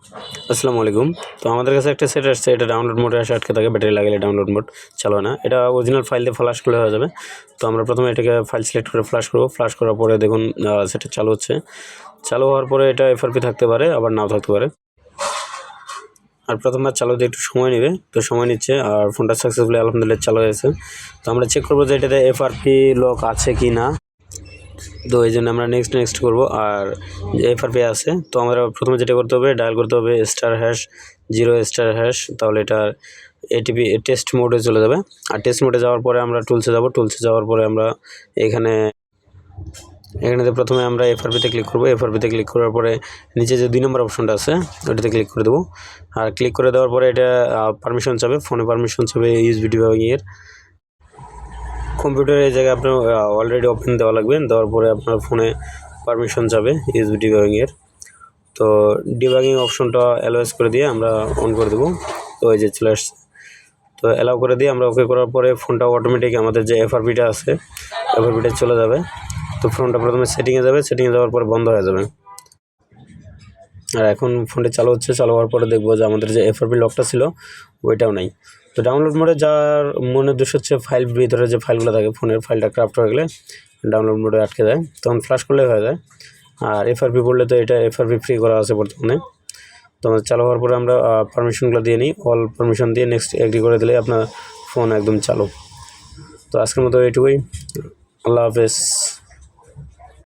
আসসালামু আলাইকুম। তো আমাদের কাছে একটা সেট আসছে, এটা ডাউনলোড মোডে আসে আটকে থাকে, ব্যাটারি লাগালে ডাউনলোড মোড চালু হয় না। এটা অরিজিনাল ফাইল দিয়ে ফ্লাশ করলে হয়ে যাবে। তো আমরা প্রথমে এটাকে ফাইল সিলেক্ট করে ফ্লাশ করব। ফ্লাশ করার পরে দেখুন সেটা চালু হচ্ছে। চালু হওয়ার পরে এটা এফআরপি থাকতে পারে, আবার নাও থাকতে পারে। আর প্রথমবার চালু হতে একটু সময় নেবে, তো সময় নিচ্ছে। আর ফোনটা সাকসেসফুলি আলহামদুলিল্লাহ চালু হয়েছে। তো আমরা চেক করবো যে এটাতে এফআরপি লক আছে কি না। তো এই জন্য আমরা নেক্সট করব। আর যে এফআরপি আছে, তো আমরা প্রথমে যেটা করতে হবে, ডায়াল করতে হবে *0*#। তাহলে এটা এটিপি টেস্ট মোডে চলে যাবে। আর টেস্ট মোডে যাওয়ার পরে আমরা টুলসে যাব। টুলসে যাওয়ার পরে আমরা এখানে প্রথমে আমরা এফআরপিতে ক্লিক করব। এফআরপিতে ক্লিক করার পরে নিচে যে 2 নম্বর অপশনটা আছে ওটাতে ক্লিক করে দেবো। আর ক্লিক করে দেওয়ার পরে এটা পারমিশন চাবে, ফোনে পারমিশন চাবে ইউএসবি ডিবাগিংয়ের। কম্পিউটারে এই জায়গায় আপনার অলরেডি ওপেন দেওয়া লাগবে। দেওয়ার পরে আপনার ফোনে পারমিশন যাবে ইউএসবি ডিবাগিংয়ের। তো ডিবাগিং অপশনটা অ্যালোয়েস করে দিয়ে আমরা অন করে দেবো। তো এই যে চলে আসছে। তো অ্যালাউ করে দিয়ে আমরা ওকে করার পরে ফোনটা অটোমেটিক আমাদের যে এফআরপিটা আছে এফআরপিটা চলে যাবে। তো ফোনটা প্রথমে সেটিংয়ে যাবে, সেটিংয়ে যাওয়ার পরে বন্ধ হয়ে যাবে। আর এখন ফোনটি চালু হচ্ছে। চালু হওয়ার পরে দেখবো যে আমাদের যে এফআরপি লকটা ছিল ওইটাও নাই। তো ডাউনলোড মোডে যাওয়ার মনে উদ্দেশ্য হচ্ছে ফাইল ভিতরে যে ফাইলগুলো থাকে, ফোনের ফাইলটা ক্রাফট হয়ে গেলে ডাউনলোড মোডে আটকে যায়, তখন ফ্লাশ করলে হয়ে যায়। আর এফআরপি বললে তো এটা এফআরপি ফ্রি করা আছে বর্তমানে। তো আমাদের চালু হওয়ার পরে আমরা পারমিশনগুলো দিয়ে নিই। অল পারমিশন দিয়ে নেক্সট এগ্রি করে দিলে আপনার ফোন একদম চালু। তো আজকের মতো এইটুকুই। আল্লাহ হাফেজ।